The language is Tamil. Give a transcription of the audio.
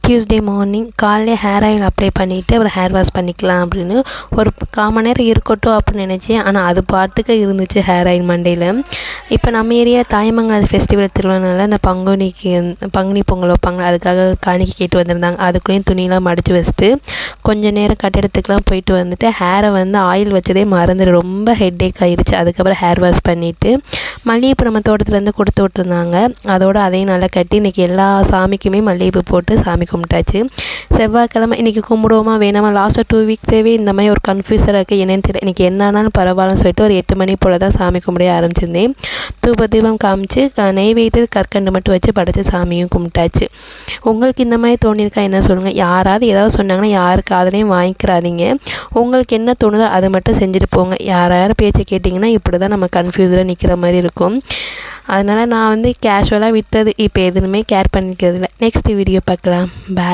டியூஸ்டே மார்னிங் காலையில் ஹேர் ஆயில் அப்ளை பண்ணிவிட்டு அப்புறம் ஹேர் வாஷ் பண்ணிக்கலாம் அப்படின்னு ஒரு 1/4 மணி நேரம் இருக்கட்டும் அப்படின்னு நினச்சேன். ஆனால் அது பாட்டுக்கு இருந்துச்சு ஹேர் ஆயில் மண்டையில். இப்போ நம்ம ஏரியா தாயமங்கலம் ஃபெஸ்டிவல் திருவிழானால அந்த பங்குனி பொங்கல் வைப்பாங்க, அதுக்காக காணிக்கை கேட்டு வந்திருந்தாங்க. அதுக்குள்ளேயும் துணியெலாம் மடித்து வச்சுட்டு கொஞ்சம் நேரம் கட்டிடத்துக்குலாம் போயிட்டு வந்துட்டு ஹேரை ஆயில் வச்சதே மறந்துடு ரொம்ப ஹெட்டேக் ஆகிடுச்சு. அதுக்கப்புறம் ஹேர் வாஷ் பண்ணிவிட்டு மல்லிகைப்பூ நம்ம தோட்டத்துலேருந்து கொடுத்து விட்டுருந்தாங்க. அதோடு அதையும் நல்லா கட்டி இன்றைக்கி எல்லா சாமிக்குமே மல்லிகைப்பூ போட்டு சாமி கும்பிட்டாச்சு. செவ்வாய்க்கிழமை இன்றைக்கி கும்பிடுவோமா வேணாமா, லாஸ்ட்டாக 2 வீக்ஸாகவே இந்த மாதிரி ஒரு கன்ஃபியூஸராக இருக்குது. என்னென்னு தெரியல. இன்றைக்கி என்னானாலும் பரவாயில்லன்னு சொல்லிட்டு ஒரு 8 மணி போல் தான் சாமி கும்பிட ஆரம்பிச்சிருந்தேன். தீபம் காமிச்சு நெய்வேத்தியது கற்கண்டு மட்டும் வச்சு படைச்சி சாமியும் கும்பிட்டாச்சு. உங்களுக்கு இந்த மாதிரி தோணியிருக்கா என்ன சொல்லுங்கள். யாராவது ஏதாவது சொன்னாங்கன்னா யாருக்கு காதுலையும் வாங்கிக்கிறாதீங்க. உங்களுக்கு என்ன தோணுதோ அதை மட்டும் செஞ்சுட்டு போங்க. யார் பேச்சை கேட்டிங்கன்னா இப்படி தான் நம்ம கன்ஃபியூஸராக நிற்கிற மாதிரி இருக்கும். அதனால் நான் கேஷுவலாக விட்டது. இப்போ எதுவுமே கேர் பண்ணிக்கிறது இல்லை. நெக்ஸ்ட் வீடியோ பார்க்கலாம். பாய்.